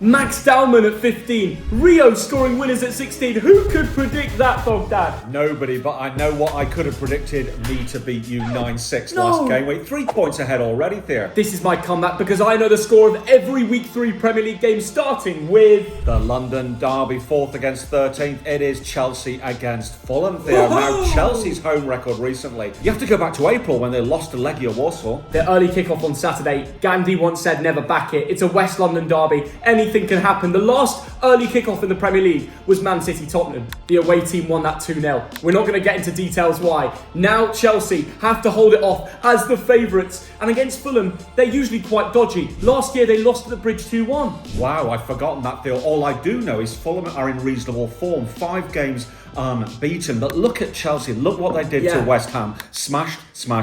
Max Dowman at 15, Rio scoring winners at 16. Who could predict that, Dad? Nobody, but I know what I could have predicted: me to beat you 9-6 last game. Wait, 3 points ahead already, Theo. This is my comeback because I know the score of every Week 3 Premier League game, starting with the London derby, 4th against 13th. It is Chelsea against Fulham, Theo. Now, Chelsea's home record recently, you have to go back to April when they lost to Legia Warsaw. The early kickoff on Saturday, Gandhi once said never back it. It's a West London derby. Anything can happen. The last early kickoff in the Premier League was Man City Tottenham. The away team won that 2-0. We're not going to get into details why. Now Chelsea have to hold it off as the favourites. And against Fulham, they're usually quite dodgy. Last year they lost at the Bridge 2-1. Wow, I've forgotten that, Theo. All I do know is Fulham are in reasonable form. 5 games unbeaten. But look at Chelsea. Look what they did to West Ham. Smashed.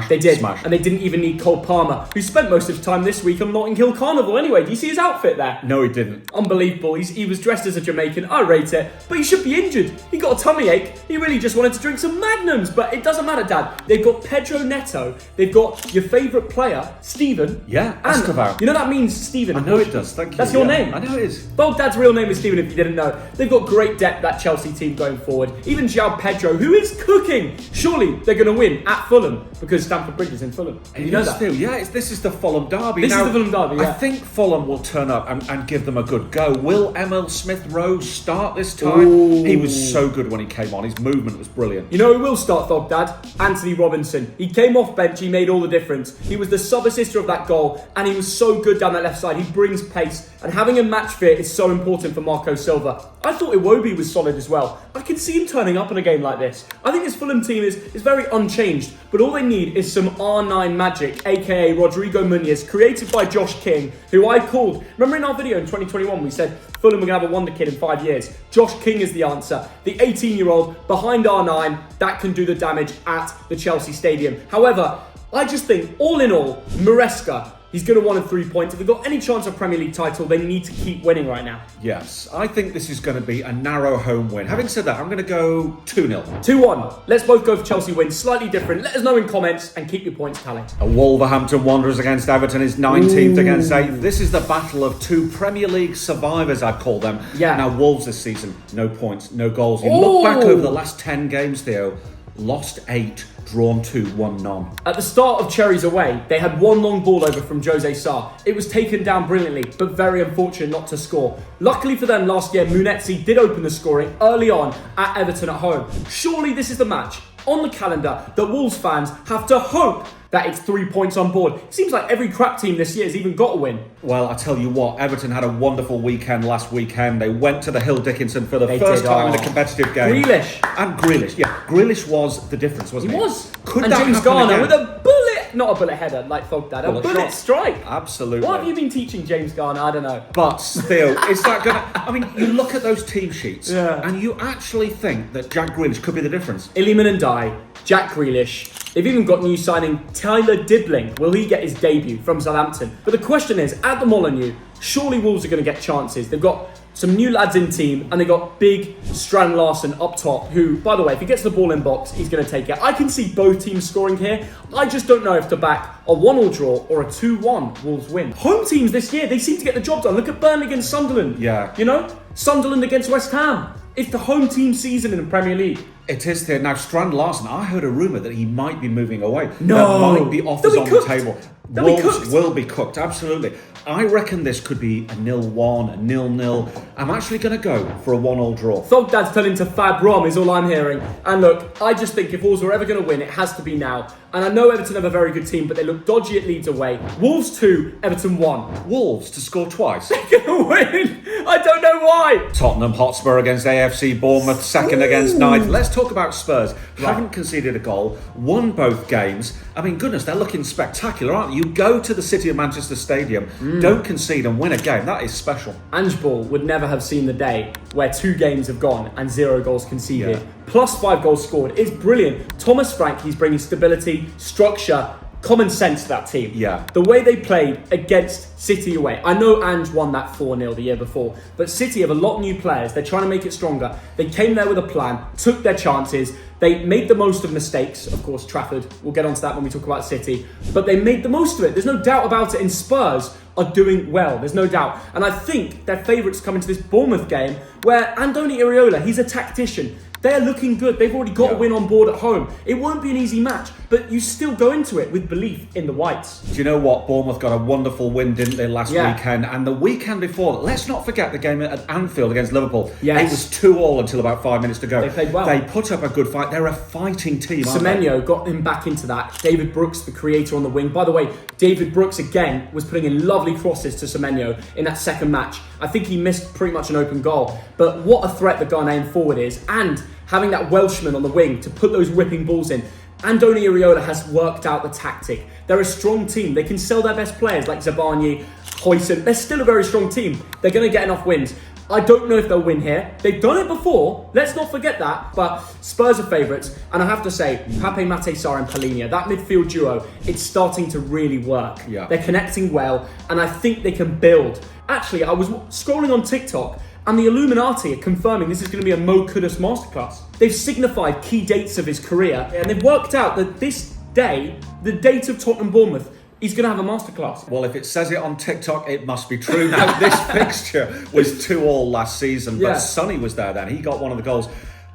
They did. Smashed. And they didn't even need Cole Palmer, who spent most of his time this week on Notting Hill Carnival anyway. Do you see his outfit there? No, he didn't. Unbelievable. He was dressed as a Jamaican. I rate it. But he should be injured. He got a tummy ache. He really just wanted to drink some Magnums. But it doesn't matter, Dad. They've got Pedro Neto. They've got your favourite player, Steven. Yeah, and Escobar. You know that means Steven. I know it does. Thank you. That's your name. I know it is. Well, Dad's real name is Steven, if you didn't know. They've got great depth, that Chelsea team, going forward. Even João Pedro, who is cooking. Surely they're going to win at Fulham because Stamford Bridge is in Fulham. You know that? This is the Fulham derby. This is the Fulham derby, yeah. I think Fulham will turn up and give them a good go. Will Emil Smith-Rowe start this time? Ooh. He was so good when he came on. His movement was brilliant. You know who will start, Dad? Anthony Robinson. He came off bench, he made all the difference. He was the sub-assister of that goal, and he was so good down that left side. He brings pace, and having a match fit is so important for Marco Silva. I thought Iwobi was solid as well. I can see him turning up in a game like this. I think this Fulham team is very unchanged, but all they need is some R9 magic, aka Rodrigo Muniz, created by Josh King, who I called. Remember in our video in 2021, we said Fulham were going to have a wonder kid in 5 years. Josh King is the answer. The 18-year-old behind R9 that can do the damage at the Chelsea Stadium. However, I just think, all in all, Maresca, he's going to want 3 points. If they've got any chance of Premier League title, they need to keep winning right now. Yes, I think this is going to be a narrow home win. Having said that, I'm going to go 2-0. 2-1. Let's both go for Chelsea wins. Slightly different. Let us know in comments and keep your points tally. Wolverhampton Wanderers against Everton is 19th against 8th. This is the battle of 2 Premier League survivors, I'd call them. Yeah. Now, Wolves this season, no points, no goals. You look back over the last 10 games, Theo, lost 8, drawn 2, won none. At the start of Cherries away, they had one long ball over from Jose Sarr. It was taken down brilliantly, but very unfortunate not to score. Luckily for them last year, Munetzi did open the scoring early on at Everton at home. Surely this is the match on the calendar that Wolves fans have to hope that it's 3 points on board. It seems like every crap team this year has even got a win. Well, I tell you what, Everton had a wonderful weekend last weekend. They went to the Hill Dickinson for the first time in a competitive game. Grealish, yeah. Grealish was the difference, wasn't he? He was. Could and that James happen Garner again? with a bullet, not a bullet header like Dad, a bullet strike. Absolutely. What have you been teaching James Garner? I don't know. But still, is that going to... I mean, you look at those team sheets and you actually think that Jack Grealish could be the difference. Iliman and Dye, Jack Grealish. They've even got new signing Tyler Dibling. Will he get his debut from Southampton? But the question is, at the Molineux, surely Wolves are going to get chances. They've got some new lads in team, and they've got big Strand Larson up top, who, by the way, if he gets the ball in box, he's going to take it. I can see both teams scoring here. I just don't know if to back a 1-1 draw or a 2-1 Wolves win. Home teams this year, they seem to get the job done. Look at Burnley against Sunderland. Yeah. You know? Sunderland against West Ham. It's the home team season in the Premier League. It is there. Now, Strand Larson, I heard a rumour that he might be moving away. No. There might be offers on the table. Wolves will be cooked, absolutely. I reckon this could be a 0-1, a 0-0. I'm actually going to go for a 1-1 draw. Dad's turning to Fab Rom is all I'm hearing. And look, I just think if Wolves are ever going to win, it has to be now. And I know Everton have a very good team, but they look dodgy at Leeds away. Wolves 2, Everton 1. Wolves to score twice. They're going to win. I don't know why. Tottenham Hotspur against AFC Bournemouth, second against ninth. Let's talk about Spurs. Right. Haven't conceded a goal, won both games. I mean, goodness, they're looking spectacular, aren't they? You go to the City of Manchester Stadium, don't concede and win a game. That is special. Ange Ball would never have seen the day where 2 games have gone and 0 goals conceded. Plus 5 goals scored. It's brilliant. Thomas Frank, he's bringing stability, structure, common sense to that team. Yeah. The way they played against City away. I know Ange won that 4-0 the year before, but City have a lot of new players. They're trying to make it stronger. They came there with a plan, took their chances. They made the most of mistakes. Of course, Trafford. We'll get onto that when we talk about City. But they made the most of it. There's no doubt about it. In Spurs, are doing well. There's no doubt. And I think they're favourites coming to this Bournemouth game where Andoni Iraola, he's a tactician. They're looking good. They've already got a win on board at home. It won't be an easy match, but you still go into it with belief in the Whites. Do you know what? Bournemouth got a wonderful win, didn't they, last weekend? And the weekend before, let's not forget the game at Anfield against Liverpool. Yes. It was 2-2 until about 5 minutes to go. They played well. They put up a good fight. They're a fighting team, aren't Semenyo got him back into that. David Brooks, the creator on the wing. By the way, David Brooks, again, was putting in lovely crosses to Semenyo in that second match. I think he missed pretty much an open goal. But what a threat the Ghanaian forward is. And having that Welshman on the wing to put those whipping balls in. Andoni Iraola has worked out the tactic. They're a strong team. They can sell their best players like Zabarnyi, Hoyson. They're still a very strong team. They're going to get enough wins. I don't know if they'll win here. They've done it before. Let's not forget that. But Spurs are favourites. And I have to say, Pape Matar and Palhinha, that midfield duo, it's starting to really work. Yeah. They're connecting well. And I think they can build. Actually, I was scrolling on TikTok and the Illuminati are confirming this is going to be a Mo Kudus masterclass. They've signified key dates of his career. And they've worked out that this day, the date of Tottenham Bournemouth, he's going to have a masterclass. Well, if it says it on TikTok, it must be true. Now, this fixture was 2-2 last season, but Sonny was there then. He got one of the goals.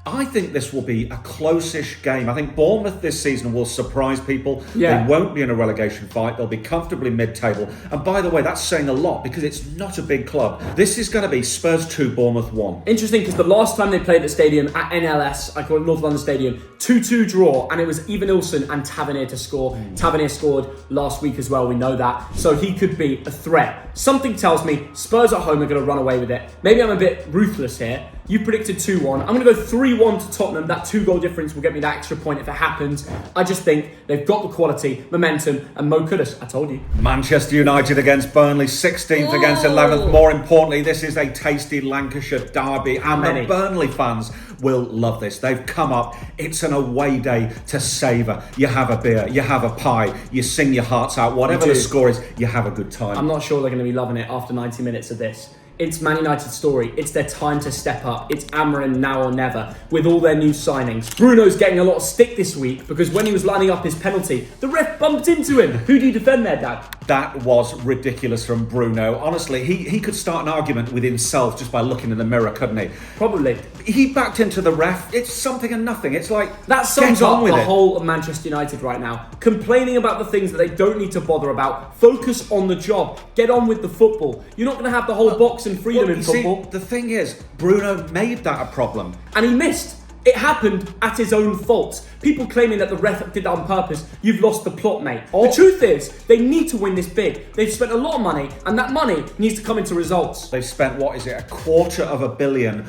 I think this will be a close-ish game. I think Bournemouth this season will surprise people. Yeah. They won't be in a relegation fight. They'll be comfortably mid-table. And by the way, that's saying a lot because it's not a big club. This is going to be Spurs 2, Bournemouth 1. Interesting because the last time they played at the stadium at NLS, I call it North London Stadium, 2-2 draw, and it was Even Ilson and Tavernier to score. Tavernier scored last week as well, we know that. So he could be a threat. Something tells me Spurs at home are going to run away with it. Maybe I'm a bit ruthless here. You predicted 2-1. I'm going to go 3-1 to Tottenham. That 2-goal difference will get me that extra point if it happens. I just think they've got the quality, momentum, and Mo Kudus. I told you. Manchester United against Burnley, 16th against 11th. More importantly, this is a tasty Lancashire derby, and the Burnley fans will love this. They've come up. It's an away day to savour. You have a beer, you have a pie, you sing your hearts out. Whatever the score is, you have a good time. I'm not sure they're going to be loving it after 90 minutes of this. It's Man United's story. It's their time to step up. It's Amorim now or never with all their new signings. Bruno's getting a lot of stick this week because when he was lining up his penalty, the ref bumped into him. Who do you defend there, Dad? That was ridiculous from Bruno. Honestly, he could start an argument with himself just by looking in the mirror, couldn't he? Probably. He backed into the ref. It's something and nothing. It's like, that sums up the whole of Manchester United right now. Complaining about the things that they don't need to bother about. Focus on the job. Get on with the football. You're not going to have the whole box and freedom in football. See, the thing is, Bruno made that a problem. And he missed. It happened at his own fault. People claiming that the ref did that on purpose. You've lost the plot, mate. The truth is, they need to win this big. They've spent a lot of money, and that money needs to come into results. They've spent, €250 million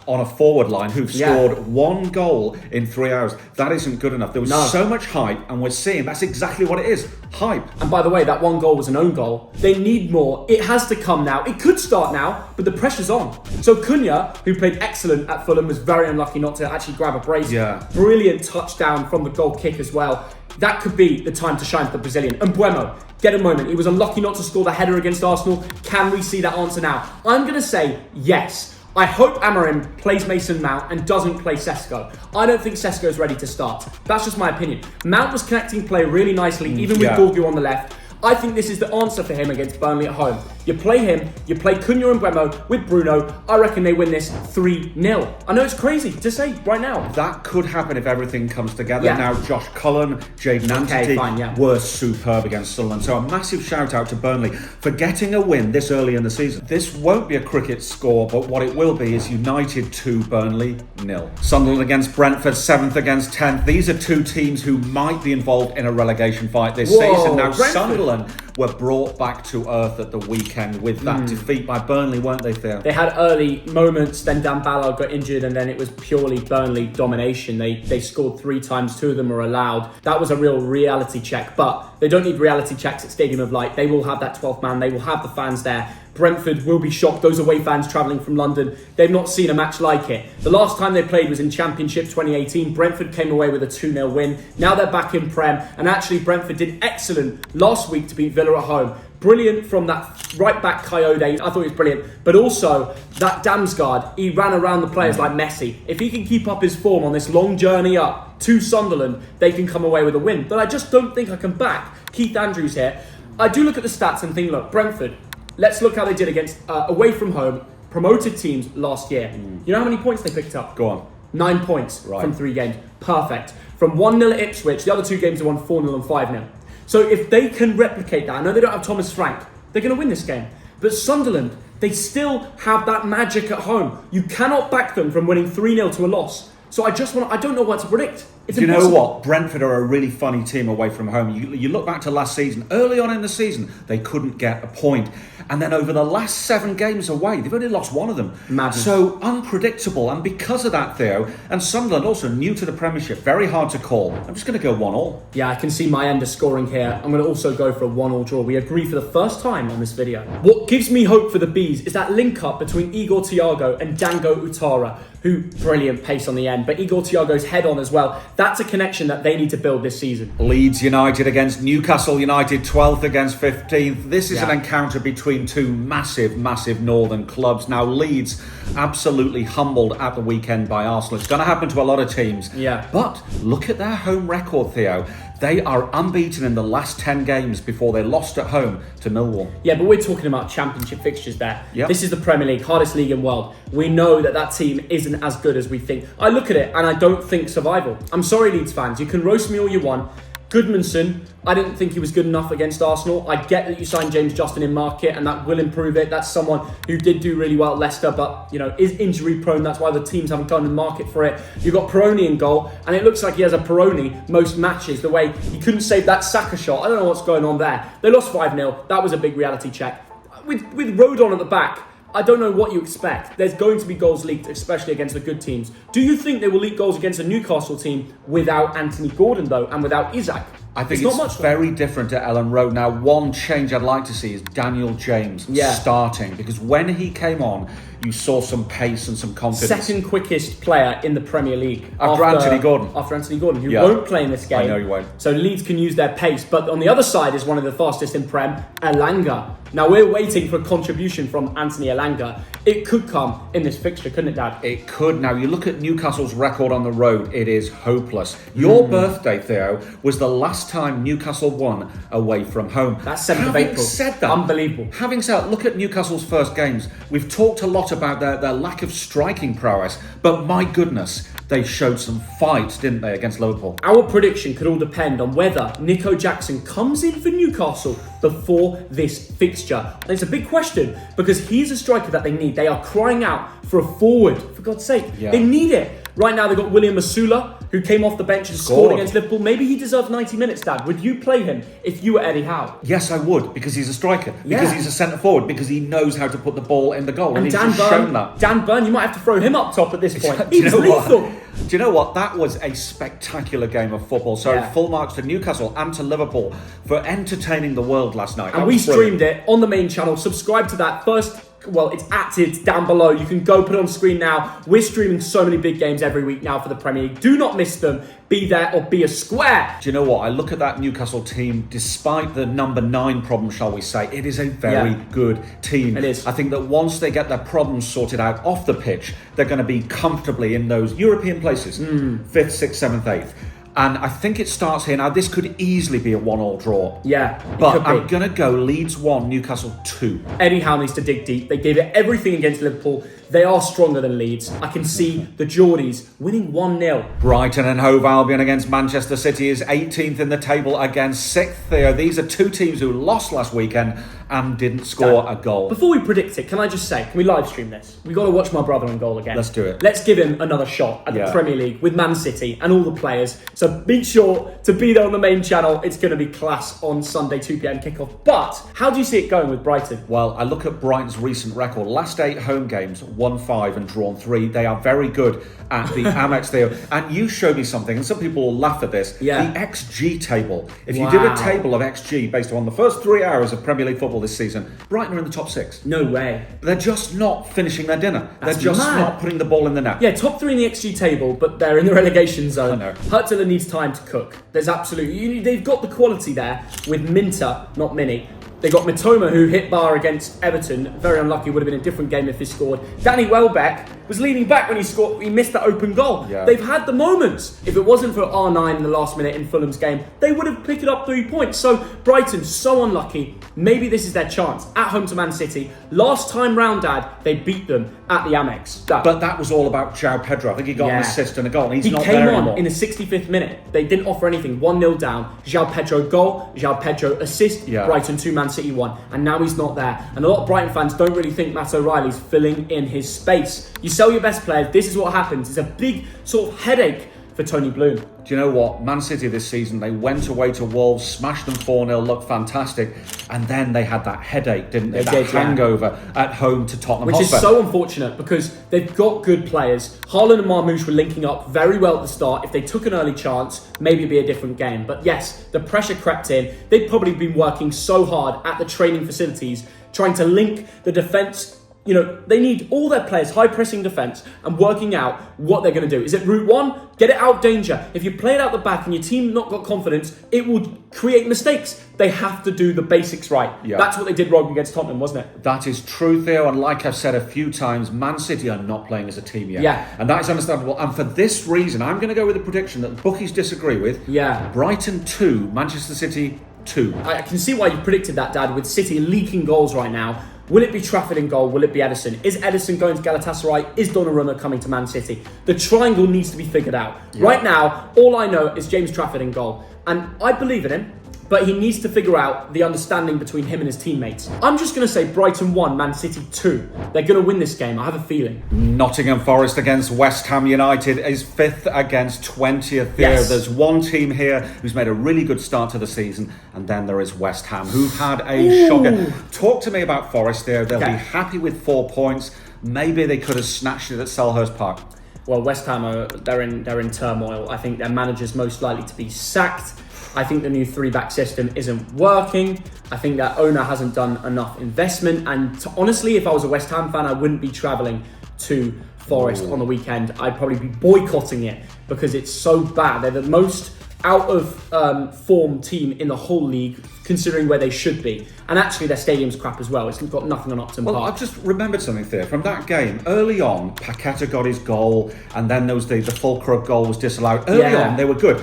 on a forward line who've scored one goal in 3 hours. That isn't good enough. There was so much hype, and we're seeing that's exactly what it is. Hype. And by the way, that one goal was an own goal. They need more. It has to come now. It could start now, but the pressure's on. So Cunha, who played excellent at Fulham, was very unlucky not to actually grab a brace. Brilliant touchdown from the goal kick as well. That could be the time to shine for the Brazilian. And Mbeumo, get a moment. He was unlucky not to score the header against Arsenal. Can we see that answer now? I'm going to say yes. I hope Amorim plays Mason Mount and doesn't play Sesko. I don't think Sesko is ready to start. That's just my opinion. Mount was connecting play really nicely, even with Gorgu on the left. I think this is the answer for him against Burnley at home. You play him, you play Cunha and Mbeumo with Bruno. I reckon they win this 3-0. I know it's crazy to say right now. That could happen if everything comes together. Now, Josh Cullen, Jayden Antony were superb against Sunderland. So a massive shout out to Burnley for getting a win this early in the season. This won't be a cricket score, but what it will be is United 2, Burnley 0. Sunderland against Brentford, 7th against 10th. These are two teams who might be involved in a relegation fight this season. Now, Brentford. Sunderland were brought back to earth at the weekend with that defeat by Burnley, weren't they, Theo? They had early moments, then Dan Ballard got injured, and then it was purely Burnley domination. They scored 3 times, 2 of them were allowed. That was a real reality check, but they don't need reality checks at Stadium of Light. They will have that 12th man, they will have the fans there. Brentford will be shocked. Those away fans travelling from London, they've not seen a match like it. The last time they played was in Championship 2018. Brentford came away with a 2-0 win. Now they're back in Prem, and actually Brentford did excellent last week to beat Villa at home. Brilliant from that right back Coyote. I thought he was brilliant. But also that Damsgaard, he ran around the players like Messi. If he can keep up his form on this long journey up to Sunderland, they can come away with a win. But I just don't think I can back Keith Andrews here. I do look at the stats and think, look, Brentford, let's look how they did against away from home, promoted teams last year. You know how many points they picked up? Go on. 9 points from 3 games. Perfect. From 1-0 at Ipswich, the other 2 games are won 4-0 and 5-0. So if they can replicate that, I know they don't have Thomas Frank, they're going to win this game. But Sunderland, they still have that magic at home. You cannot back them from winning 3-0 to a loss. So I don't know what to predict. It's Do you impossible. know what? Brentford are a really funny team away from home. You look back to last season, early on in the season, they couldn't get a point. And then over the last 7 games away, they've only lost 1 of them. Madness. So unpredictable. And because of that, Theo, and Sunderland also new to the Premiership, very hard to call. I'm just going to go 1-1. Yeah, I can see my end of scoring here. I'm going to also go for a 1-1 draw. We agree for the first time on this video. What gives me hope for the Bees is that link up between Igor Thiago and Dango Utara, who brilliant pace on the end, but Igor Thiago's head on as well. That's a connection that they need to build this season. Leeds United against Newcastle United, 12th against 15th. This is an encounter between 2 massive northern clubs. Now Leeds absolutely humbled at the weekend by Arsenal. It's going to happen to a lot of teams. Yeah. But look at their home record, Theo. They are unbeaten in the last 10 games before they lost at home to Millwall. Yeah, but we're talking about championship fixtures there. Yep. This is the Premier League, hardest league in the world. We know that team isn't as good as we think. I look at it and I don't think survival. I'm sorry, Leeds fans. You can roast me all you want. Goodmanson, I didn't think he was good enough against Arsenal. I get that you signed James Justin in market and that will improve it. That's someone who did do really well at Leicester, but is injury prone. That's why the teams haven't gone to the market for it. You've got Peroni in goal, and it looks like he has a Peroni most matches. The way he couldn't save that Saka shot. I don't know what's going on there. They lost 5-0. That was a big reality check. With Rodon at the back, I don't know what you expect. There's going to be goals leaked, especially against the good teams. Do you think they will leak goals against a Newcastle team without Anthony Gordon, though, and without Isaac? I think it's very different at Ellen Road. Now, one change I'd like to see is Daniel James starting, because when he came on, you saw some pace and some confidence. Second quickest player in the Premier League after Anthony Gordon. After Anthony Gordon, who won't play in this game. I know he won't. So Leeds can use their pace. But on the other side is one of the fastest in Prem, Elanga. Now we're waiting for a contribution from Anthony Elanga. It could come in this fixture, couldn't it, Dad? It could. Now you look at Newcastle's record on the road, it is hopeless. Your birthday, Theo, was the last time Newcastle won away from home. That's 7th of April. Having said that, unbelievable. Having said that, look at Newcastle's first games. We've talked a lot about their lack of striking prowess, but my goodness, they showed some fight, didn't they, against Liverpool? Our prediction could all depend on whether Nico Jackson comes in for Newcastle before this fixture. And it's a big question because he's a striker that they need. They are crying out for a forward, for God's sake. Yeah. They need it. Right now they've got William Masula, who came off the bench and scored against Liverpool. Maybe he deserves 90 minutes, Dad. Would you play him if you were Eddie Howe? Yes, I would, because he's a striker, because he's a centre forward, because he knows how to put the ball in the goal, and he's just shown that. Dan Burn, you might have to throw him up top at this point. He's lethal. Do you know what? That was a spectacular game of football. So full marks to Newcastle and to Liverpool for entertaining the world last night. And we streamed it on the main channel. Subscribe to that first. Well, it's active down below. You can go put it on screen now. We're streaming so many big games every week now for the Premier League. Do not miss them. Be there or be a square. Do you know what? I look at that Newcastle team, despite the number 9 problem, shall we say, it is a very good team. It is. I think that once they get their problems sorted out off the pitch, they're going to be comfortably in those European places. 5th, 6th, 7th, 8th. And I think it starts here. Now, this could easily be a 1-1 draw. Yeah, but I'm going to go Leeds 1, Newcastle 2. Eddie Howe needs to dig deep. They gave it everything against Liverpool. They are stronger than Leeds. I can see the Geordies winning 1-0. Brighton and Hove Albion against Manchester City is 18th in the table against 6th. Theo, these are 2 teams who lost last weekend and didn't score a goal. Before we predict it, can I just say, can we live stream this? We've got to watch my brother in goal again. Let's do it. Let's give him another shot at the Premier League with Man City and all the players. So be sure to be there on the main channel. It's going to be class on Sunday, 2 p.m. kickoff. But how do you see it going with Brighton? Well, I look at Brighton's recent record. Last 8 home games, won 5 and drawn 3. They are very good at the Amex, Theo. And you showed me something, and some people will laugh at this. Yeah. The XG table. If you did a table of XG based on the first 3 hours of Premier League football this season, Brighton are in the top 6. No way. They're just not finishing their dinner. That's They're just mad. not putting the ball in the net. Yeah, top 3 in the XG table, but they're in the relegation zone. I know. Hurtila needs time to cook. There's absolutely... They've got the quality there with Minter, not Mini. They got Mitoma, who hit bar against Everton. Very unlucky. Would have been a different game if he scored. Danny Welbeck was leaning back when he missed that open goal. Yeah. They've had the moments. If it wasn't for R9 in the last minute in Fulham's game, they would have picked up 3 points. So Brighton, so unlucky. Maybe this is their chance. At home to Man City. Last time round, Dad, they beat them at the Amex. But that was all about João Pedro. I think he got an assist and a goal. He's he not came there on anymore. in the 65th minute. They didn't offer anything. 1-0 down. João Pedro goal. João Pedro assist. Brighton 2, Man City 1. And now he's not there. And a lot of Brighton fans don't really think Matt O'Reilly's filling in his space. You sell your best players. This is what happens. It's a big sort of headache for Tony Bloom. Do you know what? Man City this season, they went away to Wolves, smashed them 4-0, looked fantastic, and then they had that headache, didn't they? That hangover at home to Tottenham Which Hotspur. is so unfortunate because they've got good players. Haaland and Marmoush were linking up very well at the start. If they took an early chance, maybe it'd be a different game. But yes, the pressure crept in. They'd probably been working so hard at the training facilities, trying to link the defence. You know, they need all their players, high pressing defence, and working out what they're going to do. Is it route one? Get it out of danger. If you play it out the back and your team not got confidence, it will create mistakes. They have to do the basics right. Yeah. That's what they did wrong against Tottenham, wasn't it? That is true, Theo. And like I've said a few times, Man City are not playing as a team yet. Yeah. And that is understandable. And for this reason, I'm going to go with a prediction that the bookies disagree with. Yeah. Brighton 2, Manchester City 2. I can see why you predicted that, Dad, with City leaking goals right now. Will it be Trafford in goal? Will it be Ederson? Is Ederson going to Galatasaray? Is Donnarumma coming to Man City? The triangle needs to be figured out. Yeah. Right now, all I know is James Trafford in goal. And I believe in him, but he needs to figure out the understanding between him and his teammates. I'm just going to say Brighton 1, Man City 2. They're going to win this game. I have a feeling. Nottingham Forest against West Ham United is 5th against 20th. Yes. There's one team here who's made a really good start to the season, and then there is West Ham, who've had a shocker. Talk to me about Forest there. They'll be happy with 4 points. Maybe they could have snatched it at Selhurst Park. Well, West Ham, they're in turmoil. I think their manager's most likely to be sacked. I think the new 3-back system isn't working. I think that owner hasn't done enough investment. And honestly, if I was a West Ham fan, I wouldn't be travelling to Forest on the weekend. I'd probably be boycotting it because it's so bad. They're the most out of form team in the whole league, considering where they should be. And actually, their stadium's crap as well. It's got nothing on Upton Park. I've just remembered something there. From that game, early on, Paqueta got his goal, and then there was the Fulkrug goal was disallowed. Early on, they were good.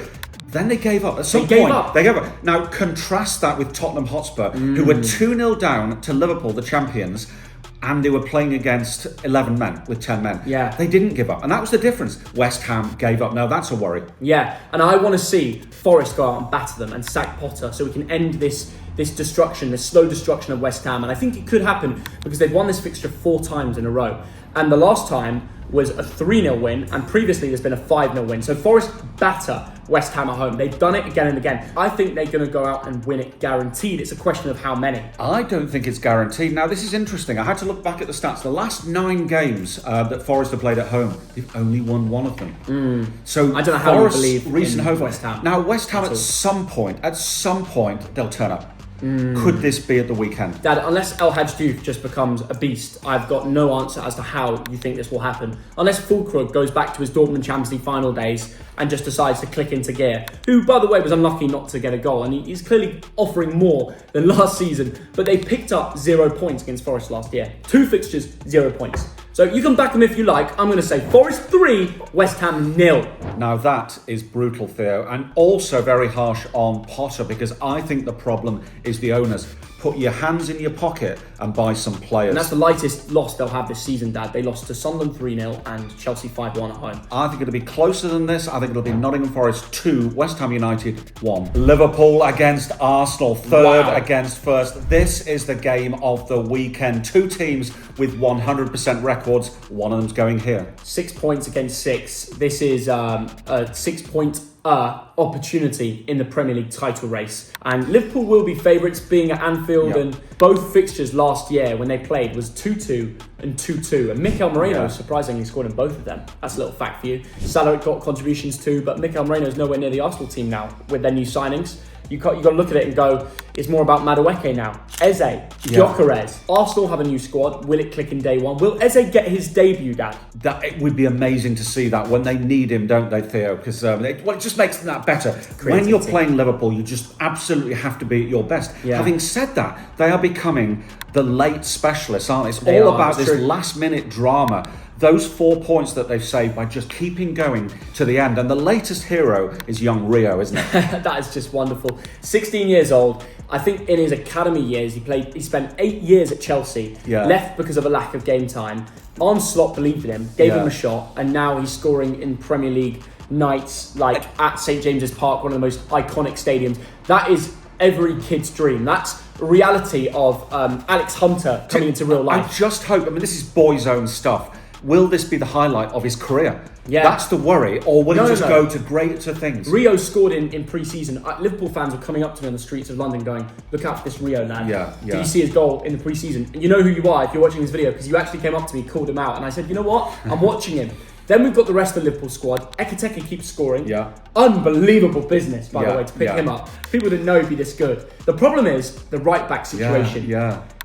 Then they gave up. At some point, they gave up. Now, contrast that with Tottenham Hotspur, who were 2-0 down to Liverpool, the champions, and they were playing against 11 men with 10 men. Yeah. They didn't give up. And that was the difference. West Ham gave up. Now, that's a worry. Yeah, and I want to see Forest go out and batter them and sack Potter so we can end this destruction, this slow destruction of West Ham. And I think it could happen because they've won this fixture 4 times in a row. And the last time was a 3-0 win, and previously there's been a 5-0 win. So Forest batter West Ham at home. They've done it again and again. I think they're going to go out and win it guaranteed. It's a question of how many. I don't think it's guaranteed. Now, this is interesting. I had to look back at the stats. The last 9 games that Forest have played at home, they've only won 1 of them. So I don't know how Forest, you believe recent in home. West Ham. Now, West Ham at some point, they'll turn up. Could this be at the weekend? Dad, unless El Hadj Diouf just becomes a beast, I've got no answer as to how you think this will happen. Unless Fulkrug goes back to his Dortmund Champions League final days and just decides to click into gear, who, by the way, was unlucky not to get a goal. And he's clearly offering more than last season. But they picked up 0 points against Forest last year. 2 fixtures, 0 points. So you can back them if you like. I'm going to say Forest 3, West Ham 0. Now that is brutal, Theo, and also very harsh on Potter, because I think the problem is the owners. Put your hands in your pocket and buy some players. And that's the lightest loss they'll have this season, Dad. They lost to Sunderland 3-0 and Chelsea 5-1 at home. I think it'll be closer than this. I think it'll be Nottingham Forest 2, West Ham United 1. Liverpool against Arsenal, 3rd against 1st. This is the game of the weekend. 2 teams with 100% records. One of them's going here. 6 points against 6. This is a 6-point opportunity in the Premier League title race. And Liverpool will be favourites being at Anfield, and both fixtures last year when they played was 2-2 and 2-2. And Mikel Moreno surprisingly scored in both of them. That's a little fact for you. Salah got contributions too, but Mikel Moreno is nowhere near the Arsenal team now with their new signings. You've got to look at it and go, it's more about Madueke now. Eze, Gyökeres. Arsenal have a new squad. Will it click in day one? Will Eze get his debut, Dad? It would be amazing to see that when they need him, don't they, Theo? Because it just makes them that better. When you're playing Liverpool, you just absolutely have to be at your best. Yeah. Having said that, they are becoming the late specialists, aren't they? It's all about this last-minute drama those 4 points that they've saved by just keeping going to the end. And the latest hero is young Rio, isn't it? That is just wonderful. 16 years old. I think in his academy years, he spent 8 years at Chelsea, left because of a lack of game time. Arne Slot believed in him, gave him a shot, and now he's scoring in Premier League nights, like at St James's Park, one of the most iconic stadiums. That is every kid's dream. That's the reality of Alex Hunter coming into real life. I just hope, this is boys' own stuff. Will this be the highlight of his career? Yeah. That's the worry. Or will he just go to greater things? Rio scored in pre-season. Liverpool fans were coming up to me on the streets of London going, look out for this Rio lad. Did you see his goal in the pre-season? And you know who you are if you're watching this video, because you actually came up to me, called him out, and I said, you know what? I'm watching him. Then we've got the rest of the Liverpool squad. Ekiteke keeps scoring. Unbelievable business, by the way, to pick him up. People didn't know he'd be this good. The problem is the right-back situation.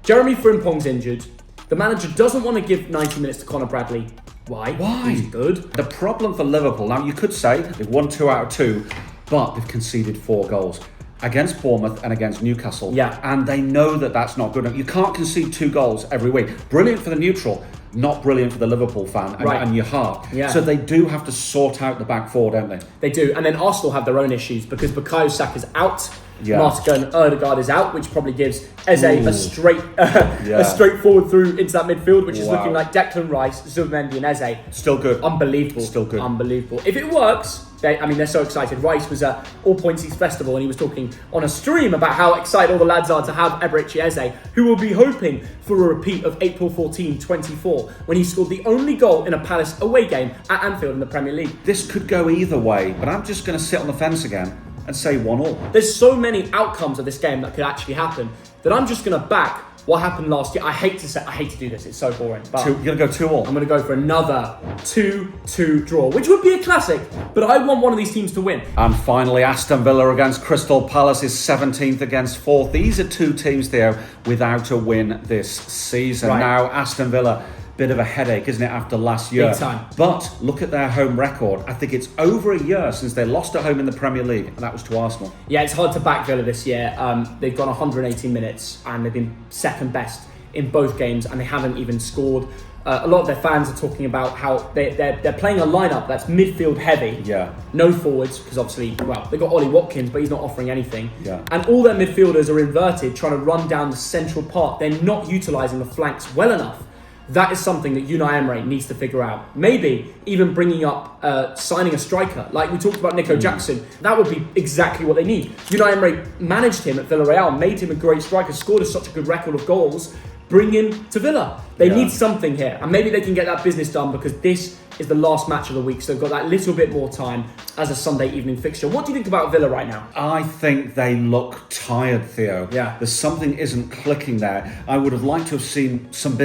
Jeremy Frimpong's injured. The manager doesn't want to give 90 minutes to Conor Bradley. Why? He's good. The problem for Liverpool, now you could say they've won 2 out of 2, but they've conceded 4 goals. Against Bournemouth and against Newcastle. And they know that that's not good enough. You can't concede 2 goals every week. Brilliant for the neutral, not brilliant for the Liverpool fan and your heart. So they do have to sort out the back four, don't they? They do. And then Arsenal have their own issues because Bukayo Saka's out. Martiga and Ødegaard is out, which probably gives Eze a straight forward through into that midfield, which is looking like Declan Rice, Zubimendi and Eze. Still good. Unbelievable. Still good. Unbelievable. If it works, they're so excited. Rice was at All Points East Festival and he was talking on a stream about how excited all the lads are to have Eberechi Eze, who will be hoping for a repeat of April 14, 24, when he scored the only goal in a Palace away game at Anfield in the Premier League. This could go either way, but I'm just going to sit on the fence again and say 1-1. There's so many outcomes of this game that could actually happen that I'm just going to back what happened last year. I hate to do this, it's so boring. But you're going to go 2-2? I'm going to go for another 2-2 draw, which would be a classic, but I want one of these teams to win. And finally, Aston Villa against Crystal Palace is 17th against 4th. These are 2 teams, Theo, without a win this season. Now, Aston Villa, bit of a headache, isn't it, after last year? Big time. But look at their home record. I think it's over a year since they lost at home in the Premier League, and that was to Arsenal. Yeah, it's hard to back Villa this year. They've gone 118 minutes, and they've been second best in both games, and they haven't even scored. A lot of their fans are talking about how they're playing a lineup that's midfield heavy. No forwards, because obviously, they've got Ollie Watkins, but he's not offering anything. And all their midfielders are inverted, trying to run down the central part. They're not utilising the flanks well enough. That is something that Unai Emery needs to figure out. Maybe even bringing up, signing a striker. Like we talked about Nico Jackson. That would be exactly what they need. Unai Emery managed him at Villarreal, made him a great striker, scored such a good record of goals. Bring him to Villa. They need something here. And maybe they can get that business done because this is the last match of the week. So they've got that little bit more time as a Sunday evening fixture. What do you think about Villa right now? I think they look tired, Theo. There's something isn't clicking there. I would have liked to have seen some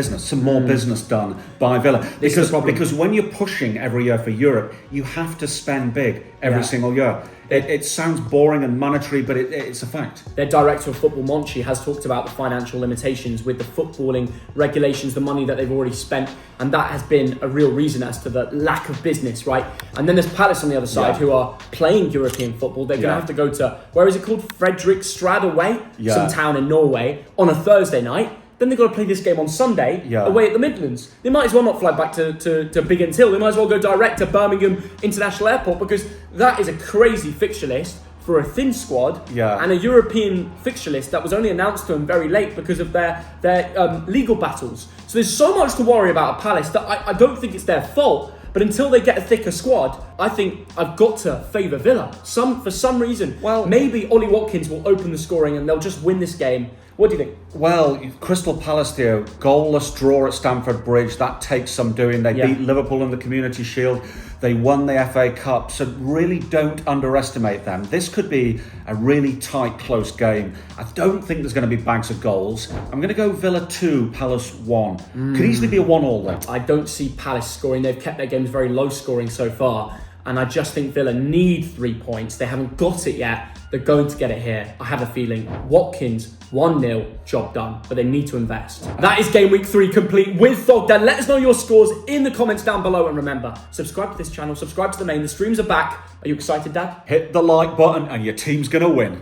more business done by Villa. Because when you're pushing every year for Europe, you have to spend big every single year. It sounds boring and monetary, but it's a fact. Their director of football, Monchi, has talked about the financial limitations with the footballing regulations, the money that they've already spent, and that has been a real reason as to the lack of business, right? And then there's Palace on the other side, who are playing European football. They're going to have to go to, where is it called? Fredrikstad away? Some town in Norway, on a Thursday night. Then they've got to play this game on Sunday away at the Midlands. They might as well not fly back to Big Hill. They might as well go direct to Birmingham International Airport because that is a crazy fixture list for a thin squad and a European fixture list that was only announced to them very late because of their legal battles. So there's so much to worry about at Palace that I don't think it's their fault. But until they get a thicker squad, I think I've got to favour Villa. For some reason. Maybe Ollie Watkins will open the scoring and they'll just win this game. What do you think? Well, Crystal Palace, Theo, goalless draw at Stamford Bridge. That takes some doing. They beat Liverpool in the Community Shield. They won the FA Cup. So really don't underestimate them. This could be a really tight, close game. I don't think there's going to be bags of goals. I'm going to go Villa 2, Palace 1. Could easily be a 1-1 though. I don't see Palace scoring. They've kept their games very low scoring so far. And I just think Villa need 3 points. They haven't got it yet. They're going to get it here. I have a feeling. Watkins, 1-0, job done. But they need to invest. That is Game Week 3 complete with Thogdad. Let us know your scores in the comments down below. And remember, subscribe to this channel. Subscribe to the main. The streams are back. Are you excited, Dad? Hit the like button and your team's going to win.